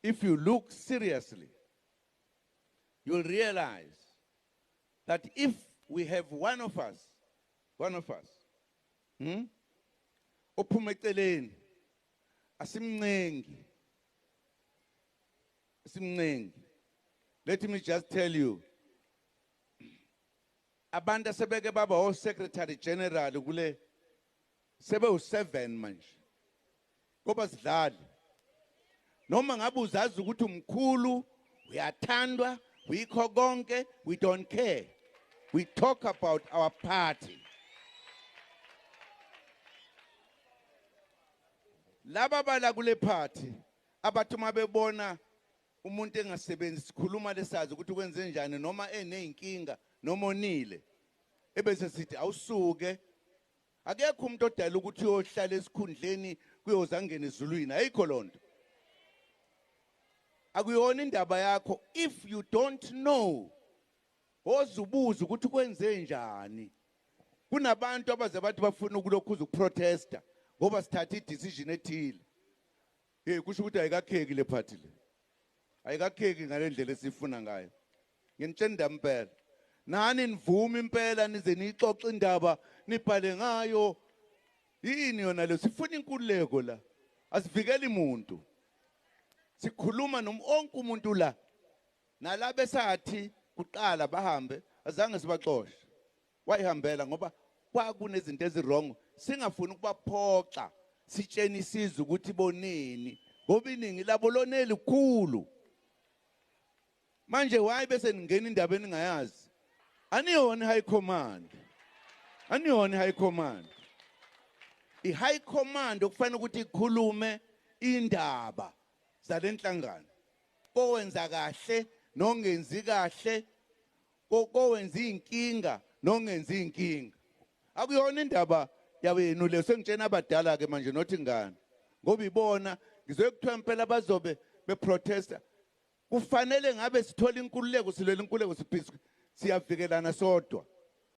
if you look seriously, you'll realize that if we have one of us, ophuma eceleni, asimncengi. Let me just tell you, abantu sebeke baba o secretary general kule sebe u7 manje. Ngoba sidlali. Noma ngabe uzazi ukuthi umkhulu, uyathandwa, uyikho konke, we don't care. We talk about our party. Laba bala kule party, abathi mabebona umuntu engasebenzi sikhuluma lesazi ukuthi kwenze njani noma eneyinkinga noma onile. Ebese sithi awusuke. Akekho umuntu odala ukuthi uyohlala esikhundleni kuyozangena ezulwini. Ayikho lonto. Akuyona indaba yakho if you don't know. Ozubuza ukuthi kwenze njani. Kunabantu abaze bathi bafuna ukulokhuza ukuprotesta ngoba sithatha idecision ethile. Kusho ukuthi ayikakheki le party le. Ayikakheki ngalendlela esifuna ngayo. Nginitshela impela. Nani nivuma impela nize nixoxe indaba nibhale ngayo. Yini yona le sifuna inkululeko la. Asivikeli umuntu. Sikhuluma onke umuntu la. Nalabo esathi kuqala bahambe azange sibaxoshe. Wayihambela ngoba kwakunezinto ezirong. Singafuni ukubaphoxa. Sitsheni isizwe ukuthi bonini. Ngoba iningi labo loneli kukhulu. Manje why bese ningena indaba eningayazi? Aniyona high command. Aniyona high command. I-high command okufanele ukuthi ikhulume indaba zalenhlangano. Kowenza kahle nongenzi kahle. Kowenza inkinga nongenzi inkinga. Akuyona indaba yawenu le sengitshena abadala ke manje nothi ngani. Ngoba ibona ngizokuthiwa impela bazobe beprotesta. Kufanele ngabe sithola inkululeko silwela inkululeko siyavikelana sodwa.